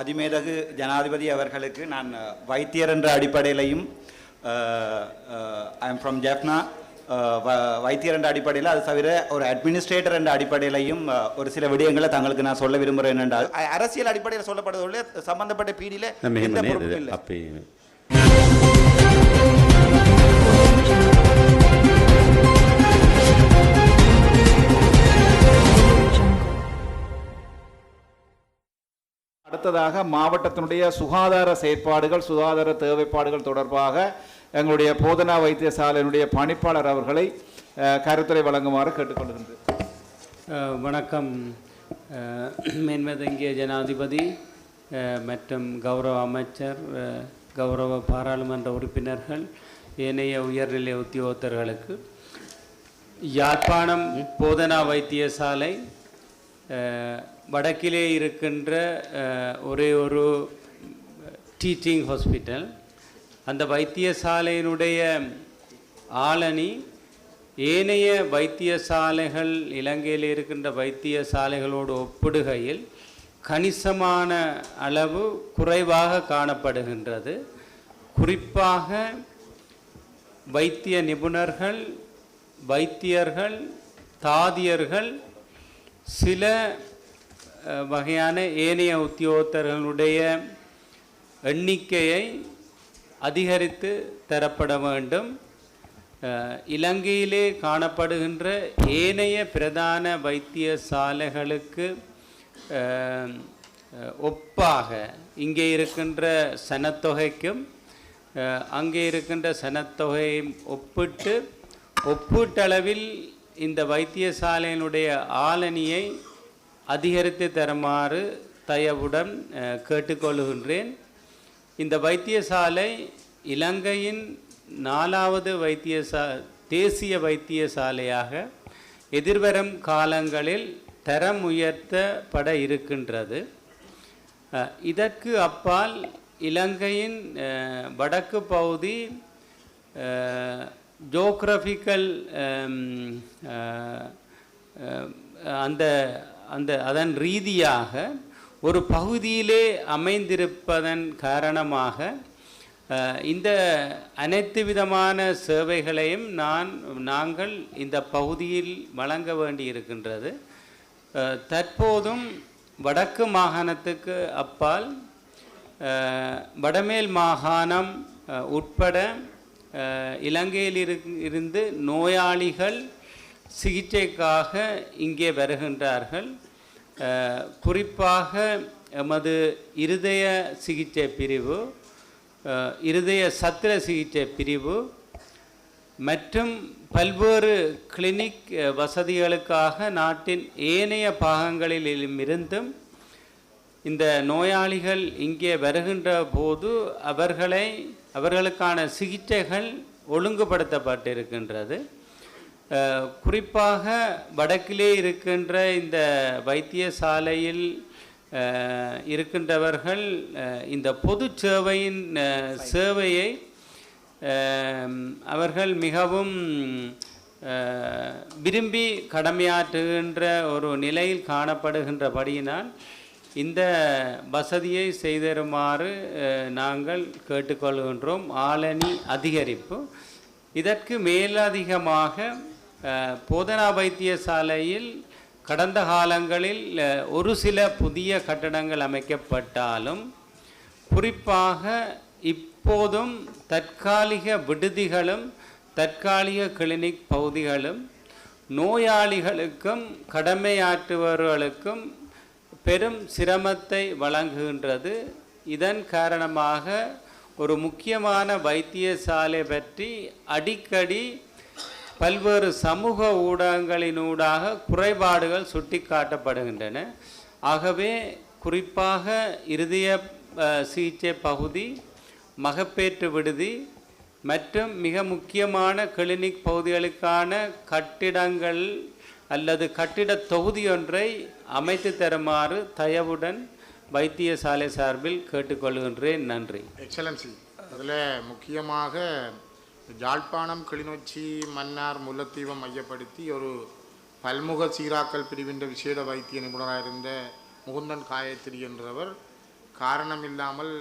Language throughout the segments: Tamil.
அதிமேதகு ஜனாதிபதி அவர்களுக்கு நான் வைத்தியர் என்ற அடிப்படையிலையும் ஐ எம் ஃப்ரம் ஜெஃப்னா வைத்தியர் என்ற அடிப்படையில் அது தவிர ஒரு அட்மினிஸ்ட்ரேட்டர் என்ற அடிப்படையிலையும் ஒரு சில விடயங்களை தங்களுக்கு நான் சொல்ல விரும்புகிறேன் என்றால் அரசியல் அடிப்படையில் சொல்லப்படுவதில் சம்பந்தப்பட்ட பீடியில் எந்த பொறுப்பும் இல்லை. அடுத்ததாக மாவட்டத்தினுடைய சுகாதார செயற்பாடுகள் சுகாதார தேவைப்பாடுகள் தொடர்பாக எங்களுடைய போதனா வைத்தியசாலையினுடைய பணிப்பாளர் அவர்களை கருத்துரை வழங்குமாறு கேட்டுக்கொள்கின்றேன். வணக்கம். மேன்மதங்கிய ஜனாதிபதி மற்றும் கௌரவ அமைச்சர், கௌரவ பாராளுமன்ற உறுப்பினர்கள், ஏனைய உயர்நிலை உத்தியோகத்தர்களுக்கு யாழ்ப்பாணம் போதனா வைத்தியசாலை வடக்கிலே இருக்கின்ற ஒரே ஒரு டீச்சிங் ஹாஸ்பிட்டல். அந்த வைத்தியசாலையினுடைய ஆளணி ஏனைய வைத்தியசாலைகள் இலங்கையில் இருக்கின்ற வைத்தியசாலைகளோடு ஒப்பிடுகையில் கணிசமான அளவு குறைவாக காணப்படுகின்றது. குறிப்பாக வைத்திய நிபுணர்கள், வைத்தியர்கள், தாதியர்கள், சில வகையான ஏனைய உத்தியோகத்தர்களுடைய எண்ணிக்கையை அதிகரித்து தரப்பட வேண்டும். இலங்கையிலே காணப்படுகின்ற ஏனைய பிரதான வைத்தியசாலைகளுக்கு ஒப்பாக இங்கே இருக்கின்ற சனத்தொகைக்கும் அங்கே இருக்கின்ற சனத்தொகையும் ஒப்பீட்டளவில் இந்த வைத்தியசாலையினுடைய ஆளணியை அதிகரித்து தருமாறு தயவுடன் கேட்டுக்கொள்கின்றேன். இந்த வைத்தியசாலை இலங்கையின் 4வது தேசிய வைத்தியசாலையாக எதிர்வரும் காலங்களில் தரம் உயர்த்தப்பட இருக்கின்றது. இதற்கு அப்பால் இலங்கையின் வடக்கு பகுதி ஜோக்ரபிக்கல் அதன் ரீதியாக ஒரு பகுதியிலே அமைந்திருப்பதன் காரணமாக இந்த அனைத்து விதமான சேவைகளையும் நாங்கள் இந்த பகுதியில் வழங்க வேண்டி இருக்கின்றது. தற்போதும் வடக்கு மாகாணத்துக்கு அப்பால் வடமேல் மாகாணம் உட்பட இலங்கையில் இருந்து நோயாளிகள் சிகிச்சைக்காக இங்கே வருகின்றார்கள். குறிப்பாக எமது இருதய சிகிச்சை பிரிவு, இருதய சத்திர சிகிச்சை பிரிவு மற்றும் பல்வேறு கிளினிக் வசதிகளுக்காக நாட்டின் ஏனைய பாகங்களிலிருந்தும் இந்த நோயாளிகள் இங்கே வருகின்ற போது அவர்களுக்கான சிகிச்சைகள் ஒழுங்குபடுத்தப்பட்டிருக்கின்றது. குறிப்பாக வடக்கிலே இருக்கின்ற இந்த வைத்தியசாலையில் இருக்கின்றவர்கள் இந்த பொது சேவையின் சேவையை அவர்கள் மிகவும் விரும்பி கடமையாற்றுகின்ற ஒரு நிலையில் காணப்படுகின்றபடியினால் இந்த வசதியை செய்தருமாறு நாங்கள் கேட்டுக்கொள்கின்றோம். ஆளணி அதிகரிப்பு. இதற்கு மேலதிகமாக போதனா வைத்தியசாலையில் கடந்த காலங்களில் ஒரு சில புதிய கட்டடங்கள் அமைக்கப்பட்டாலும் குறிப்பாக இப்போதும் தற்காலிக விடுதிகளும் தற்காலிக கிளினிக் பகுதிகளும் நோயாளிகளுக்கும் கடமையாற்றுபவர்களுக்கும் பெரும் சிரமத்தை வழங்குகின்றது. இதன் காரணமாக ஒரு முக்கியமான வைத்தியசாலை பற்றி அடிக்கடி பல்வேறு சமூக ஊடகங்களினூடாக குறைபாடுகள் சுட்டிக்காட்டப்படுகின்றன. ஆகவே குறிப்பாக இருதய சிகிச்சை பகுதி, மகப்பேற்று விடுதி மற்றும் மிக முக்கியமான கிளினிக் பகுதிகளுக்கான கட்டிடங்கள் அல்லது கட்டிட தொகுதி ஒன்றை அமைத்து தருமாறு தயவுடன் வைத்தியசாலை சார்பில் கேட்டுக்கொள்கின்றேன். நன்றி. எக்ஸலன்சி. அதில் முக்கியமாக யாழ்ப்பாணம், கிளிநொச்சி, மன்னார், முல்லைத்தீவை மையப்படுத்தி ஒரு பல்முக சீராக்கல் பிரிவின் விசேட வைத்திய நிபுணராக இருந்த முகுந்தன் காயத்ரி என்றவர் காரணம் இல்லாமல்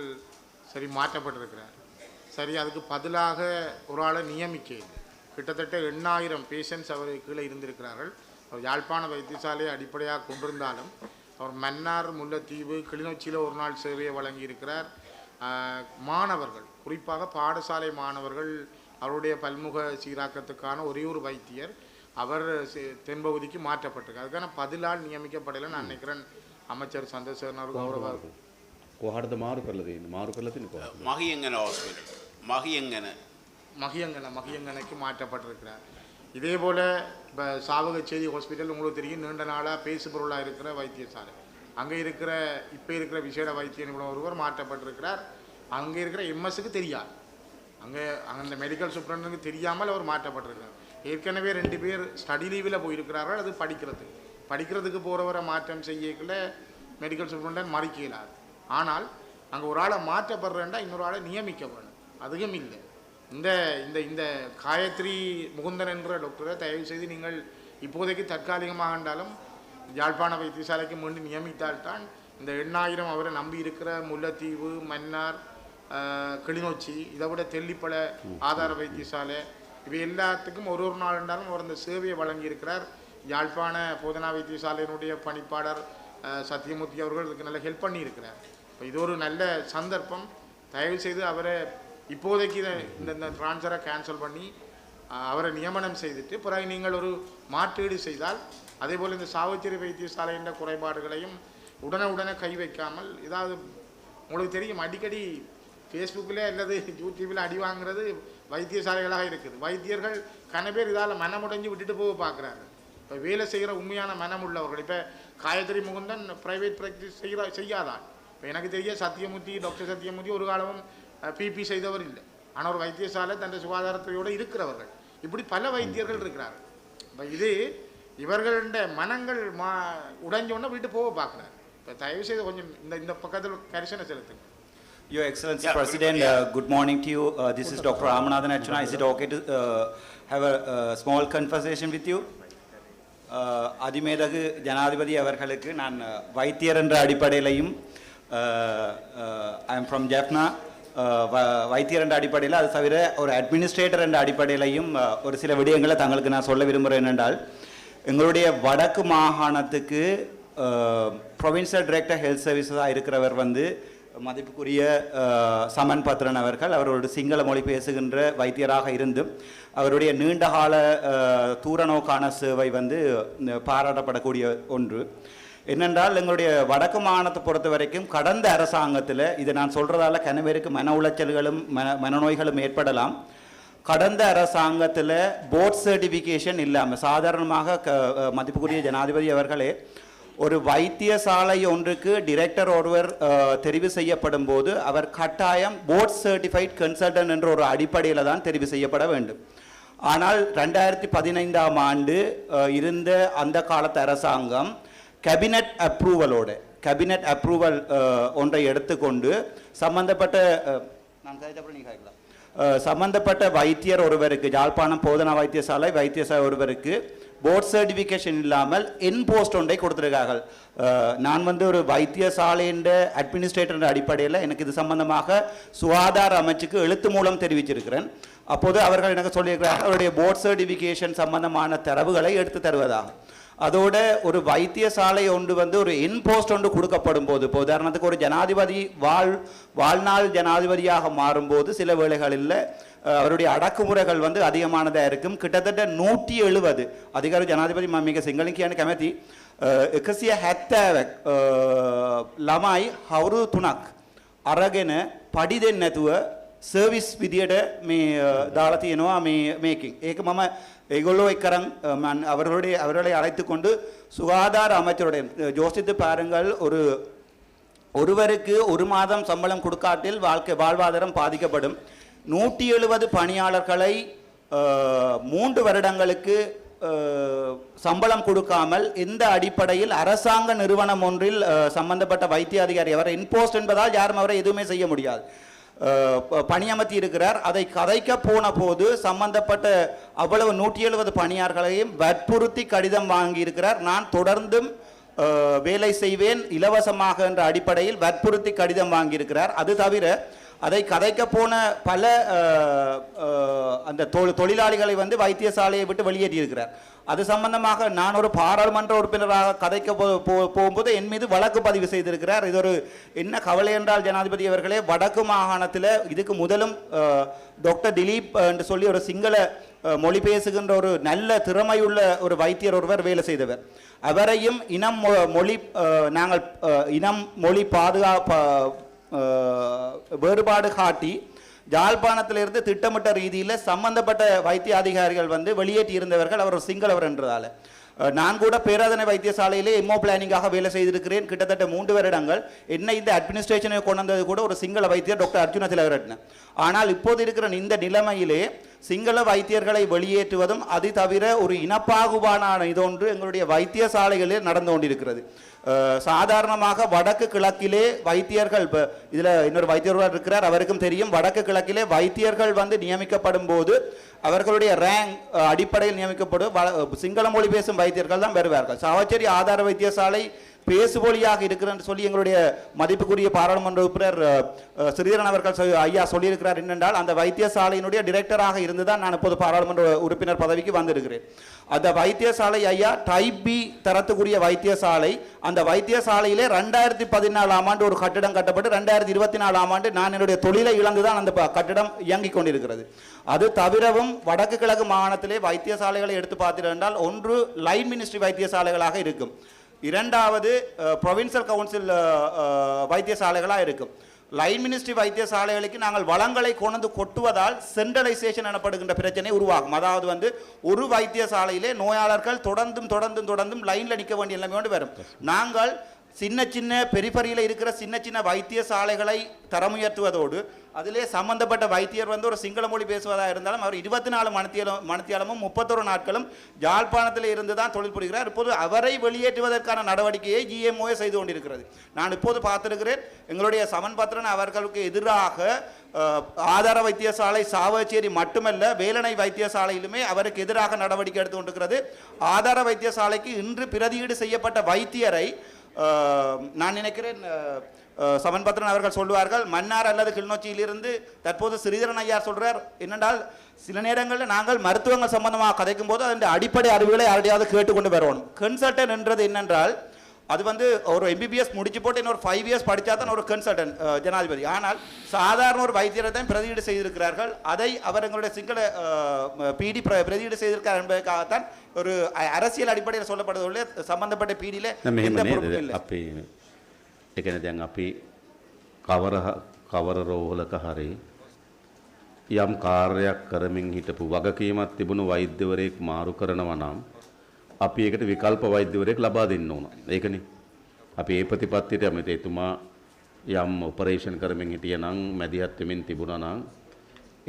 சரி மாற்றப்பட்டிருக்கிறார். சரி, அதுக்கு பதிலாக ஒரு ஆளை நியமிக்க கிட்டத்தட்ட 8000 பேஷண்ட்ஸ் அவர் கீழே இருந்திருக்கிறார்கள். அவர் யாழ்ப்பாண வைத்தியசாலையை அடிப்படையாக கொண்டிருந்தாலும் அவர் மன்னார், முல்லைத்தீவு, கிளிநொச்சியில் ஒரு நாள் சேவையை வழங்கியிருக்கிறார். மாணவர்கள், குறிப்பாக பாடசாலை மாணவர்கள், அவருடைய பல்முக சீராக்கத்துக்கான ஒரே ஒரு வைத்தியர் அவர் தென்பகுதிக்கு மாற்றப்பட்டிருக்கு. அதுக்கான பதிலால் நியமிக்கப்படலை நான் நினைக்கிறேன். அமைச்சர் சந்திரசேகரன் அவர் கௌரவ කොහටද මාරු කරලා තියෙන්නේ? මාරු කරලා තියෙන්නේ කොහොමද? மகியங்கன ஹாஸ்பிட்டல் மகியங்கனைக்கு மாற்றப்பட்டிருக்கிறார். இதே போல் இப்போ சாவகச்சேரி ஹாஸ்பிட்டல் உங்களுக்கு தெரியும், நீண்ட நாளாக பேசுபொருளாக இருக்கிற வைத்தியசாலை. அங்கே இருக்கிற இப்போ இருக்கிற விசேட வைத்திய நிபுணர் ஒருவர் மாற்றப்பட்டிருக்கிறார். அங்கே இருக்கிற எம்எஸ்க்கு தெரியாது, அங்கே அந்த மெடிக்கல் சூப்பரண்டுக்கு தெரியாமல் அவர் மாற்றப்பட்டிருக்கிறார். ஏற்கனவே 2 பேர் ஸ்டடி லீவில் போயிருக்கிறார்கள். அது படிக்கிறதுக்கு போகிறவரை மாற்றம் செய்யக்குள்ள மெடிக்கல் சூப்பரண்டன் மறிக்கலாது. ஆனால் அங்கே ஒரு ஆளை மாற்றப்படுறேன்டா இன்னொரு ஆளை நியமிக்க வேணும். அதுவும் இல்லை. இந்த இந்த இந்த காயத்ரி முகுந்தன் என்ற டாக்டரை தயவு செய்து நீங்கள் இப்போதைக்கு தற்காலிகமாக இருந்தாலும் யாழ்ப்பாண வைத்தியசாலைக்கு மீண்டும் நியமித்தால்தான் இந்த 8000 அவரை நம்பி இருக்கிற முல்லைத்தீவு, மன்னார், கிளிநொச்சி, இதை விட தெல்லிப்பள ஆதார வைத்தியசாலை, இவை எல்லாத்துக்கும் ஒரு நாள் இருந்தாலும் அவர் அந்த சேவையை வழங்கியிருக்கிறார். யாழ்ப்பாண போதனா வைத்தியசாலையினுடைய பணிப்பாளர் சத்தியமூர்த்தி அவர்கள் இதுக்கு நல்ல ஹெல்ப் பண்ணியிருக்கிறார். இப்போ இது ஒரு நல்ல சந்தர்ப்பம். தயவு செய்து அவரை இப்போதைக்கு இந்த ட்ரான்ஸ்ஃபரை கேன்சல் பண்ணி அவரை நியமனம் செய்துட்டு பிறகு நீங்கள் ஒரு மாற்றீடு செய்தால், அதே போல் இந்த சாவச்சேரி வைத்தியசாலை என்ற குறைபாடுகளையும் உடனே கை வைக்காமல், ஏதாவது உங்களுக்கு தெரியும் அடிக்கடி ஃபேஸ்புக்கில் அல்லது யூடியூப்பில் அடி வாங்குறது வைத்தியசாலைகளாக இருக்குது. வைத்தியர்கள் கனபேர் இதால் மனமுடைஞ்சு விட்டுட்டு போக பார்க்குறாங்க. இப்போ வேலை செய்கிற உண்மையான மனம் உள்ளவர்கள், இப்போ காயத்ரி முகுந்தன் ப்ரைவேட் ப்ராக்டிஸ் செய்யாதான். இப்போ எனக்கு தெரிய சத்தியமூர்த்தி, டாக்டர் சத்தியமூர்த்தி ஒரு காலமும் பிபி செய்தவர் இல்லை. ஆனால் ஒரு வைத்தியசாலை தன் சுகாதாரத்தையோடு இருக்கிறவர்கள். இப்படி பல வைத்தியர்கள் இருக்கிறார்கள். இப்போ இது இவர்களுடைய மனங்கள் உடைஞ்சோன்னா வீட்டு போக பார்க்குறாரு. இப்போ தயவு செய்து கொஞ்சம் இந்த பக்கத்தில் கரிசனை செலுத்துங்க. Your Excellency President, good morning to you. This is Dr. Ramanathan Archana. Is it okay to have a small conversation with you? அதிமேதகு ஜனாதிபதி அவர்களுக்கு நான் வைத்தியர் என்ற அடிப்படையிலையும் ஐ எம் ஃப்ரம் ஜெஃப்னா வைத்தியர் என்ற அடிப்படையில், அது தவிர ஒரு அட்மினிஸ்ட்ரேட்டர் என்ற அடிப்படையிலையும் ஒரு சில விடயங்களை தங்களுக்கு நான் சொல்ல விரும்புகிறேன். என்னென்றால், எங்களுடைய வடக்கு மாகாணத்துக்கு ப்ரொவின்சியல் டைரக்டர் ஹெல்த் சர்வீஸஸாக இருக்கிறவர் மதிப்புக்குரிய சமன் பத்ரன் அவர்கள். அவரோட சிங்கள மொழி பேசுகின்ற வைத்தியராக இருந்தும் அவருடைய நீண்டகால தூரநோக்கான சேவை பாராட்டப்படக்கூடிய ஒன்று. என்னென்றால், எங்களுடைய வடக்கு மாகாணத்தை பொறுத்த வரைக்கும் கடந்த அரசாங்கத்தில், இதை நான் சொல்கிறதால கனவேருக்கு மன உளைச்சல்களும் மனநோய்களும் ஏற்படலாம். கடந்த அரசாங்கத்தில் போர்ட் சர்டிஃபிகேஷன் இல்லாமல், சாதாரணமாக மதிப்புக்குரிய ஜனாதிபதி அவர்களே, ஒரு வைத்தியசாலை ஒன்றுக்கு டிரெக்டர் ஒருவர் தெரிவு செய்யப்படும் போது அவர் கட்டாயம் போர்ட் சர்டிஃபைட் கன்சல்டன்ட் என்ற ஒரு அடிப்படையில் தான் தெரிவு செய்யப்பட வேண்டும். ஆனால் 2015ஆம் ஆண்டு இருந்த அந்த காலத்து அரசாங்கம் கேபினட் அப்ரூவல் ஒன்றை எடுத்துக்கொண்டு சம்பந்தப்பட்ட வைத்தியர் ஒருவருக்கு, யாழ்ப்பாணம் போதனா வைத்தியசாலை ஒருவருக்கு போர்ட் சர்டிஃபிகேஷன் இல்லாமல் போஸ்ட் ஒன்றை கொடுத்துருக்கார்கள். நான் ஒரு வைத்தியசாலையின் அட்மினிஸ்ட்ரேட்டர் அடிப்படையில் எனக்கு இது சம்பந்தமாக சுகாதார அமைச்சுக்கு எழுத்து மூலம் தெரிவிச்சிருக்கிறேன். அப்போது அவர்கள் எனக்கு சொல்லியிருக்கிறார்கள், அவருடைய போர்ட் சர்டிஃபிகேஷன் சம்பந்தமான தரவுகளை எடுத்து தருவதாக. அதோட ஒரு வைத்தியசாலை ஒன்று ஒரு போஸ்ட் ஒன்று கொடுக்கப்படும் போது, இப்போ உதாரணத்துக்கு ஒரு ஜனாதிபதி வாழ்நாள் ஜனாதிபதியாக மாறும்போது சில வேளைகளில் அவருடைய அடக்குமுறைகள் அதிகமானதாக இருக்கும். கிட்டத்தட்ட 170 அதிகாரி ජනාධිපති මම මේක සිංහලෙන් කියන්න කැමැති 170ක් ළමයි අවුරුදු 3ක් අරගෙන පඩි දෙන්නේ නැතුව සර්විස් විදියට මේ දාලා තියෙනවා මේකෙන්. ඒක මම ඒගොල්ලෝ එක්කරන් அவர்களை அழைத்து கொண்டு சுகாதார அமைச்சருடைய ஜோசித்து பாருங்கள், ஒருவருக்கு 1 மாதம் சம்பளம் கொடுக்காட்டில் வாழ்வாதாரம் பாதிக்கப்படும். 170 பணியாளர்களை 3 வருடங்களுக்கு சம்பளம் கொடுக்காமல் இந்த அடிப்படையில் அரசாங்க நிறுவனம் ஒன்றில் சம்பந்தப்பட்ட வைத்திய அதிகாரி, அவர் இன்போஸ்ட் என்பதால் யாரும் அவரை எதுவுமே செய்ய முடியாது, பணியமர்த்தி இருக்கிறார். அதை கதைக்க போன போது சம்பந்தப்பட்ட அவ்வளவு 170 பணியாளர்களையும் வற்புறுத்தி கடிதம் வாங்கி இருக்கிறார். நான் தொடர்ந்தும் வேலை செய்வேன் இலவசமாக என்ற அடிப்படையில் வற்புறுத்தி கடிதம் வாங்கியிருக்கிறார். அது தவிர அதை கதைக்க போன பல அந்த தொழிலாளிகளை வந்து வைத்தியசாலையை விட்டு வெளியேற்றியிருக்கிறார். அது சம்பந்தமாக நான் ஒரு பாராளுமன்ற உறுப்பினராக கதைக்க போகும்போது என் மீது வழக்கு பதிவு செய்திருக்கிறார். இது ஒரு என்ன கவலை என்றால் ஜனாதிபதி அவர்களே, வடக்கு மாகாணத்தில் இதுக்கு முதலும் டாக்டர் திலீப் என்று சொல்லி ஒரு சிங்கள மொழி பேசுகின்ற ஒரு நல்ல திறமையுள்ள ஒரு வைத்தியர் ஒருவர் வேலை செய்தவர். அவரையும் நாங்கள் இனம் மொழி வேறுபாடு காட்டி யாழ்ப்பாணத்திலிருந்து திட்டமிட்ட ரீதியில் சம்பந்தப்பட்ட வைத்திய அதிகாரிகள் வந்து வெளியேற்றி இருந்தவர்கள். அவர் சிங்களவர் என்றதால் நான் கூட பேராதனை வைத்தியசாலையிலே எம்ஓ பிளானிங்காக வேலை செய்திருக்கிறேன். கிட்டத்தட்ட 3 வருடங்கள். என்ன இந்த அட்மினிஸ்ட்ரேஷனை கொண்டு வந்தது கூட ஒரு சிங்கள வைத்தியர் டாக்டர் அர்ஜுன திலகரட்ன. ஆனால் இப்போது இருக்கிற இந்த நிலைமையிலே சிங்கள வைத்தியர்களை வெளியேற்றுவதும் அது தவிர ஒரு இனப்பாகுபாடான இதொன்று எங்களுடைய வைத்தியசாலைகளில் நடந்து கொண்டிருக்கிறது. சாதாரணமாக வடக்கு கிழக்கிலே வைத்தியர்கள், இதில் இன்னொரு வைத்தியர் இருக்கிறார், அவருக்கும் தெரியும், வடக்கு கிழக்கிலே வைத்தியர்கள் வந்து நியமிக்கப்படும் போது அவர்களுடைய ரேங்க் அடிப்படையில் நியமிக்கப்படும் சிங்கள மொழி பேசும் வைத்தியர்கள் தான் வருவார்கள். சாவச்சேரி ஆதார வைத்தியசாலை பேசுபொழியாக இருக்கிறன்னு சொல்லி எங்களுடைய மதிப்புக்குரிய பாராளுமன்ற உறுப்பினர் ஸ்ரீதரன் அவர்கள் ஐயா சொல்லியிருக்கிறார். என்னென்றால் அந்த வைத்தியசாலையினுடைய டிரெக்டராக இருந்து தான் நான் இப்போது பாராளுமன்ற உறுப்பினர் பதவிக்கு வந்திருக்கிறேன். அந்த வைத்தியசாலை ஐயா டைப் பி தரத்துக்குரிய வைத்தியசாலை. அந்த வைத்தியசாலையிலே 2014ஆம் ஆண்டு ஒரு கட்டிடம் கட்டப்பட்டு 2024ஆம் ஆண்டு நான் என்னுடைய தொழிலை இழந்துதான் அந்த கட்டிடம் இயங்கிக் கொண்டிருக்கிறது. அது தவிரவும் வடக்கு கிழக்கு மாகாணத்திலே வைத்தியசாலைகளை எடுத்து பார்த்தீர்கள், ஒன்று லைன் மினிஸ்ட்ரி வைத்தியசாலைகளாக இருக்கும், இரண்டாவது ப்ரொவின்சியல் கவுன்சில் வைத்தியசாலைகளாக இருக்கும். லைன் மினிஸ்ட்ரி வைத்தியசாலைகளுக்கு நாங்கள் வளங்களை கொண்டு கொட்டுவதால் சென்ட்ரலைசேஷன் எனப்படுகின்ற பிரச்சனை உருவாகும். அதாவது வந்து ஒரு வைத்தியசாலையிலே நோயாளர்கள் தொடர்ந்தும் லைனில் நிற்க வேண்டிய நிலைமையோடு வரும். நாங்கள் சின்ன பெரிஃபரியில் இருக்கிற சின்ன வைத்தியசாலைகளை தரமுயர்த்துவதோடு அதிலே சம்பந்தப்பட்ட வைத்தியர் வந்து ஒரு சிங்கள மொழி பேசுவதாக இருந்தாலும் அவர் 24 மணித்தியாலமும் 31 நாட்களும் யாழ்ப்பாணத்தில் இருந்து தான் தொழில் புரிகிறார். இப்போது அவரை வெளியேற்றுவதற்கான நடவடிக்கையை GMOA செய்து கொண்டிருக்கிறது. நான் இப்போது பார்த்திருக்கிறேன், எங்களுடைய சமன்பத்திரன் அவர்களுக்கு எதிராக ஆதார வைத்தியசாலை சாவச்சேரி மட்டுமல்ல வேலணை வைத்தியசாலையிலுமே அவருக்கு எதிராக நடவடிக்கை எடுத்து கொண்டிருக்கிறது. ஆதார வைத்தியசாலைக்கு இன்று பிரதியீடு செய்யப்பட்ட வைத்தியரை நான் நினைக்கிறேன் சமன்பத்திரன் அவர்கள் சொல்லுவார்கள், மன்னார் அல்லது கிளிநொச்சியிலிருந்து தற்போது ஸ்ரீதரன் ஐயா சொல்றார் என்னென்றால் சில நேரங்களில் நாங்கள் மருத்துவங்கள் சம்பந்தமாக கதைக்கும் போது அதன் அடிப்படை அறிவுகளை யாரையாவது கேட்டுக்கொண்டு வரணும். கன்சல்டன் என்றது என்னென்றால் அது வந்து ஒரு MBBS முடிச்சு போட்டு இன்னொரு 5 இயர்ஸ் படித்தா தான் ஒரு கன்சல்டன் ஜனாதிபதி. ஆனால் சாதாரண ஒரு வைத்தியரை தான் பிரதியீடு செய்திருக்கிறார்கள். அதை அவர் எங்களுடைய சிங்கள PD பிரதியீடு செய்திருக்கார் என்பதற்காகத்தான் ஒரு அரசியல் அடிப்படையில் சொல்லப்படுவதில்லை. சம்பந்தப்பட்ட PDயில் එකන දැන් අපි කවර රෝහලක හරි යම් කාර්යයක් කරමින් හිටපු වගකීමක් තිබුණු වෛද්‍යවරයෙක් මාරු කරනවා නම් අපි ඒකට විකල්ප වෛද්‍යවරයෙක් ලබා දෙන්න ඕන. ඒකනේ. අපි ඒ ප්‍රතිපත්තියට යමු. එතුමා යම් ඔපරේෂන් කරමින් හිටියා නම් මැදිහත් වෙමින් තිබුණා නම්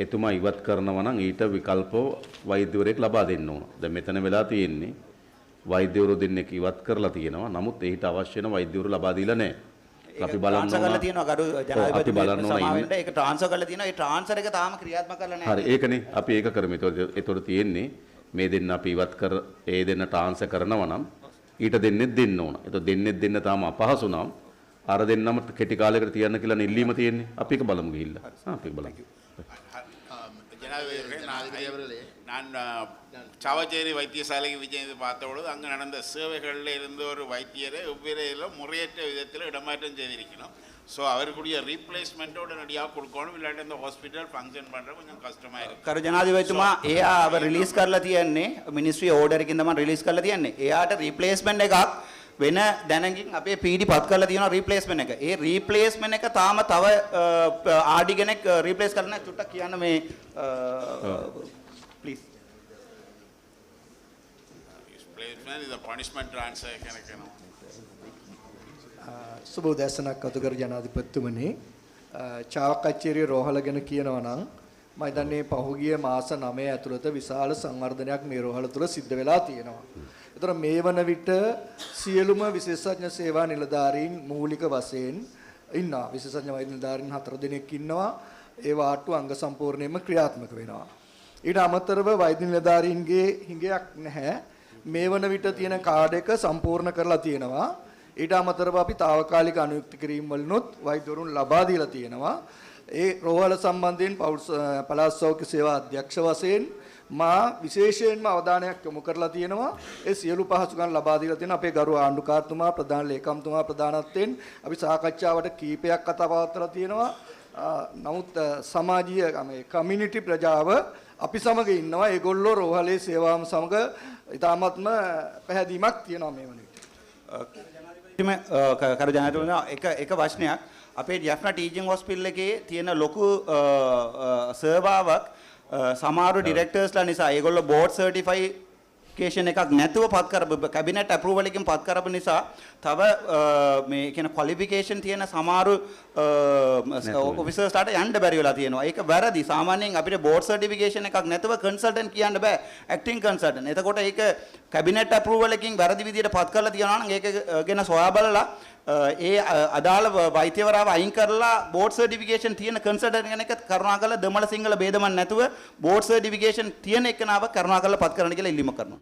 එතුමා ඉවත් කරනවා නම් ඊට විකල්ප වෛද්‍යවරයෙක් ලබා දෙන්න ඕන. දැන් මෙතන වෙලා තියෙන්නේ වෛද්‍යවරු දෙන්නෙක් ඉවත් කරලා තියෙනවා. නමුත් ඊට අවශ්‍ය වෙන වෛද්‍යවරු ලබා දීලා නැහැ. අපි බලන්න ඕන තියෙනවා ගරු ජනාධිපති සමාවෙන්න ඒක ට්‍රාන්ස්ෆර් කරලා තියෙනවා. ඒ ට්‍රාන්ස්ෆර් එක තාම ක්‍රියාත්මක කරලා නැහැ. හරි ඒකනේ අපි ඒක කරමු. ඒතකොට තියෙන්නේ මේ දෙන්න අපි ඉවත් කර ඒ දෙන්න ට්‍රාන්ස්ෆර් කරනවා නම් ඊට දෙන්නෙත් දෙන්න ඕන. ඒතකොට දෙන්නෙත් දෙන්න තාම අපහසු නම් අර දෙන්නම කෙටි කාලයකට තියන්න කියලා ඉල්ලීම තියෙන්නේ. අපි ඒක බලමු ගිහිල්ලා. අපි බලමු. நான் சாவச்சேரி வைத்தியசாலைக்கு விஜய் பார்த்த பொழுது அங்கே நடந்த சேவைகளில் இருந்த ஒரு வைத்தியரை வெவ்வேறு முறையற்ற விதத்தில் இடமாற்றம் செய்திருக்கணும். ஸோ அவருக்குரிய ரீப்ளேஸ்மெண்ட்டோட உடனடியாக கொடுக்கணும். இல்லாட்டி அந்த ஹாஸ்பிட்டல் ஃபங்க்ஷன் பண்ணுறது கொஞ்சம் කස්ටමයි. කරු ජනාධිපතිතුමා එයා අව රිලීස් කරලා තියන්නේ මිනිස්ට්‍රි ඕඩර් එකකින් තමයි රිලීස් කරලා තියන්නේ. එයාට රීප්ලේස්මන්ට් එකක් වෙන දැනකින් අපේ PD පත් කරලා තියෙනවා රීප්ලේස්මන්ට් එක. ඒ රීප්ලේස්මන්ට් එක තාම තව RD කෙනෙක් රීප්ලේස් කරලා නැහැ. චුට්ටක් කියන්න මේ ප්ලීස්. රීප්ලේස්මන්ට් ඉද පනිෂ්මන්ට් ට්‍රාන්ස්ෆර් කෙනෙක් කරනවා. සුබ උදෑසනක් කතුකර ජනාධිපතිතුමනි. චාවකච්චේරිය රෝහල ගැන කියනවා නම් මම දන්නේ පහුගිය මාස 9 ඇතුළත විශාල සංවර්ධනයක් මේ රෝහල තුල සිද්ධ වෙලා තියෙනවා. ඒතර මේ වන විට සියලුම විශේෂඥ සේවා නිලධාරීන් මූලික වශයෙන් ඉන්නවා. විශේෂඥ වෛද්‍ය නිලධාරීන් 4 දෙනෙක් ඉන්නවා. ඒ වාට්ටු අංග සම්පූර්ණයෙන්ම ක්‍රියාත්මක වෙනවා. ඊට අමතරව වෛද්‍ය නිලධාරීන්ගේ හිඟයක් නැහැ. මේ වන විට තියෙන කාඩ් එක සම්පූර්ණ කරලා තියෙනවා. ඊට අමතරව අපි తాවකාලික අනුයුක්ත කිරීම වලිනුත් වෛද්‍යවරුන් ලබා දීලා තියෙනවා. ඒ රෝහල සම්බන්ධයෙන් පළාත් සෞඛ්‍ය සේවා අධ්‍යක්ෂ වශයෙන් මා විශේෂයෙන්ම අවධානයක් යොමු කරලා තියෙනවා. ඒ සියලු පහසුකම් ලබා දීලා තියෙන අපේ ගරු ආණ්ඩුකාරතුමා ප්‍රධාන ලේකම්තුමා ප්‍රධානත්වයෙන් අපි සාකච්ඡාවට කීපයක් කතා පවත්වලා තියෙනවා. නමුත් සමාජීය මේ කමියුනිටි ප්‍රජාව අපි සමග ඉන්නවා. ඒගොල්ලෝ රෝහලේ සේවාවම සමග ඉතාමත්ම පැහැදීමක් තියෙනවා මේ වන විට. කරු ජනාධිපතිතුමා එක වචනයක් අපේ ජෙෆ්නා ටීචින් හොස්පිටල් එකේ තියෙන ලොකු සර්වාවක් සමහර ඩිරෙක්ටර්ස්ලා නිසා ඒගොල්ලෝ බෝඩ් සර්ටිෆිකේෂන් එකක් නැතුව පත් කරපු කැබිනට් අප්‍රූවල් එකකින් පත් කරපු නිසා තව මේ කියන ක්වොලිෆිකේෂන් තියෙන සමහර ඔෆිසර්ස්ලාට යන්න බැරි වෙලා තියෙනවා. ඒක වැරදි. සාමාන්‍යයෙන් අපිට බෝඩ් සර්ටිෆිකේෂන් එකක් නැතුව කන්සල්ටන්ට් කියන්න බෑ. Acting consultant. එතකොට ඒක කැබිනට් අප්‍රූවල් එකකින් වැරදි විදියට පත් කරලා තියනවා නම් ඒක ගැන සොයා බලලා ඒ අදාළ වෛද්‍යවරයාව අයින් කරලා බෝඩ් සර්ටිෆිකේෂන් තියෙන කන්සල්ටන්ට් කෙනෙක් කරුණාකරලා දෙමළ සිංහල ભેදමන් නැතුව බෝඩ් සර්ටිෆිකේෂන් තියෙන එකනාව කරුණාකරලා පත් කරන්න කියලා ඉල්ලීමක් කරනවා.